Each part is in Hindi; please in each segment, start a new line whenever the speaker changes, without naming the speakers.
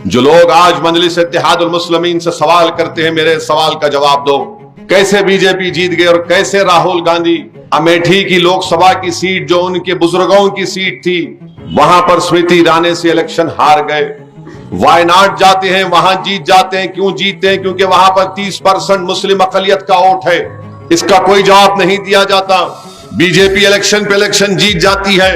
जो लोग आज मजलिस इत्तेहादुल मुस्लिमीन से सवाल करते हैं, मेरे सवाल का जवाब दो। कैसे बीजेपी जीत गए और कैसे राहुल गांधी अमेठी की लोकसभा की सीट, जो उनके बुजुर्गों की सीट थी, वहां पर स्मृति ईरानी से इलेक्शन हार गए। वायनाड जाते हैं, वहां जीत जाते हैं। क्यों जीतते हैं? क्योंकि वहां पर 30% मुस्लिम अकलियत का वोट है। इसका कोई जवाब नहीं दिया जाता। बीजेपी इलेक्शन पे इलेक्शन जीत जाती है,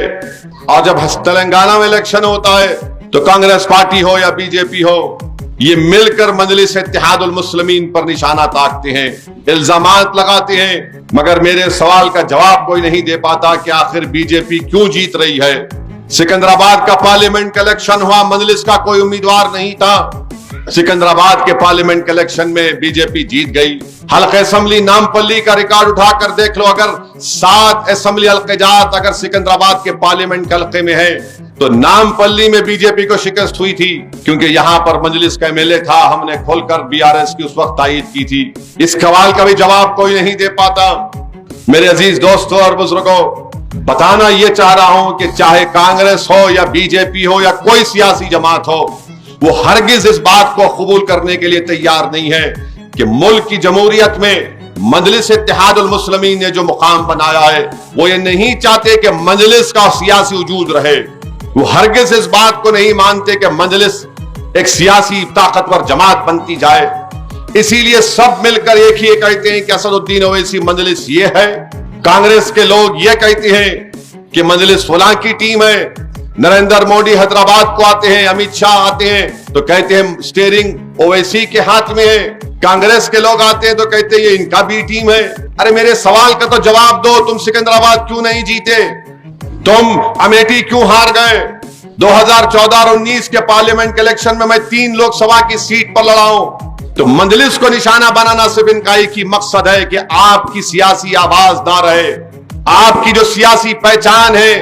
और जब तेलंगाना में इलेक्शन होता है तो कांग्रेस पार्टी हो या बीजेपी हो, ये मिलकर मजलिस इत्तेहादुल मुस्लिमीन पर निशाना ताकते हैं, इल्जामात लगाते हैं, मगर मेरे सवाल का जवाब कोई नहीं दे पाता कि आखिर बीजेपी क्यों जीत रही है। सिकंदराबाद का पार्लियामेंट का इलेक्शन हुआ, मजलिस का कोई उम्मीदवार नहीं था। सिकंदराबाद के पार्लियामेंट के इलेक्शन में बीजेपी जीत गई। हल्के असेंबली नामपल्ली का रिकॉर्ड उठाकर देख लो, अगर 7 असेंबली हल्के जात अगर सिकंदराबाद के पार्लियामेंट के हल्के में है, तो नामपल्ली में बीजेपी को शिकस्त हुई थी, क्योंकि यहां पर मजलिस का एमएलए था। हमने खोलकर बीआरएस की उस वक्त तायीद की थी। इस सवाल का भी जवाब कोई नहीं दे पाता। मेरे अजीज दोस्तों और बुजुर्गों, बताना यह चाह रहा हूं कि चाहे कांग्रेस हो या बीजेपी हो या कोई सियासी जमात हो, वो हरगिज इस बात को कबूल करने के लिए तैयार नहीं है कि मुल्क की जमहूरियत में मजलिस इत्तेहादुल मुस्लिमीन ने जो मुकाम बनाया है, वो ये नहीं चाहते कि मजलिस का सियासी वजूद रहे। वो हरगिज इस बात को नहीं मानते कि मजलिस एक सियासी ताकतवर जमात बनती जाए। इसीलिए सब मिलकर एक ही कहते हैं कि असदुद्दीन ओवैसी मजलिस ये है। कांग्रेस के लोग ये कहते हैं कि मजलिस फलां की टीम है। नरेंद्र मोदी हैदराबाद को आते हैं, अमित शाह आते हैं तो कहते हैं स्टीयरिंग ओवैसी के हाथ में है। कांग्रेस के लोग आते हैं तो कहते हैं ये इनका भी टीम है। अरे मेरे सवाल का तो जवाब दो, तुम सिकंदराबाद क्यों नहीं जीते? तुम अमेठी क्यों हार गए? 2014 और 19 के पार्लियामेंट के इलेक्शन में मैं 3 लोकसभा की सीट पर लड़ा हूं। तो मजलिस को निशाना बनाना सिर्फ इनका एक ही मकसद है कि आपकी सियासी आवाज ना रहे। आपकी जो सियासी पहचान है,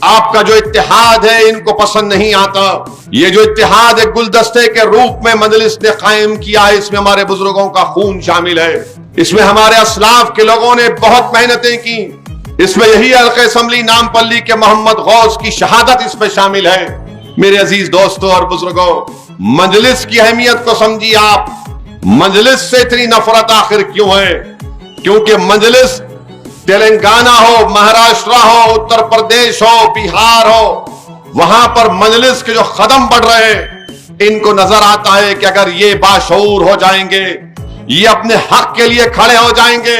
आपका जो इत्तेहाद है, इनको पसंद नहीं आता। ये जो इत्तेहाद एक गुलदस्ते के रूप में मजलिस ने कायम किया है, इसमें हमारे बुजुर्गों का खून शामिल है। इसमें हमारे असलाफ के लोगों ने बहुत मेहनतें की। इसमें यही हल्के असेंबली नामपल्ली के मोहम्मद गौस की शहादत इसमें शामिल है। मेरे अजीज दोस्तों और बुजुर्गों, मजलिस की अहमियत को समझिए आप। मजलिस से इतनी नफरत आखिर क्यों है? क्योंकि मजलिस तेलंगाना हो, महाराष्ट्र हो, उत्तर प्रदेश हो, बिहार हो, वहां पर मजलिस के जो कदम बढ़ रहे हैं, इनको नजर आता है कि अगर ये बाशऊर हो जाएंगे, ये अपने हक के लिए खड़े हो जाएंगे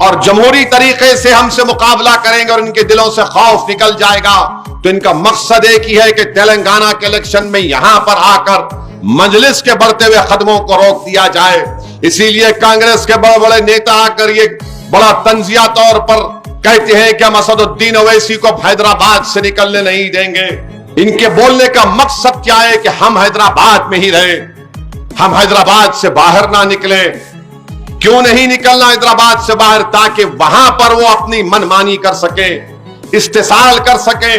और जमहूरी तरीके से हमसे मुकाबला करेंगे और इनके दिलों से खौफ निकल जाएगा, तो इनका मकसद एक ही है कि तेलंगाना के इलेक्शन में यहां पर आकर मजलिस के बढ़ते हुए कदमों को रोक दिया जाए। इसीलिए कांग्रेस के बड़े बड़े नेता आकर ये बड़ा तंजिया तौर पर कहते हैं कि हम असदुद्दीन ओवैसी को हैदराबाद से निकलने नहीं देंगे। इनके बोलने का मकसद क्या है कि हम हैदराबाद में ही रहे, हम हैदराबाद से बाहर ना निकले। क्यों नहीं निकलना हैदराबाद से बाहर? ताकि वहां पर वो अपनी मनमानी कर सके, इस्तेसाल कर सके,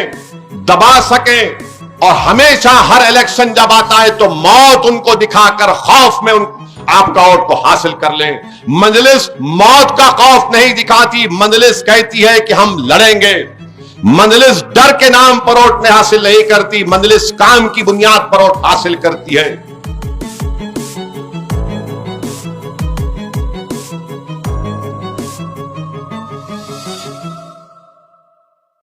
दबा सके, और हमेशा हर इलेक्शन जब आता है तो मौत उनको दिखाकर खौफ में आपका वोट को हासिल कर ले। मजलिस मौत का खौफ नहीं दिखाती, मजलिस कहती है कि हम लड़ेंगे। मजलिस डर के नाम पर वोट हासिल नहीं करती, मजलिस काम की बुनियाद पर वोट हासिल करती है।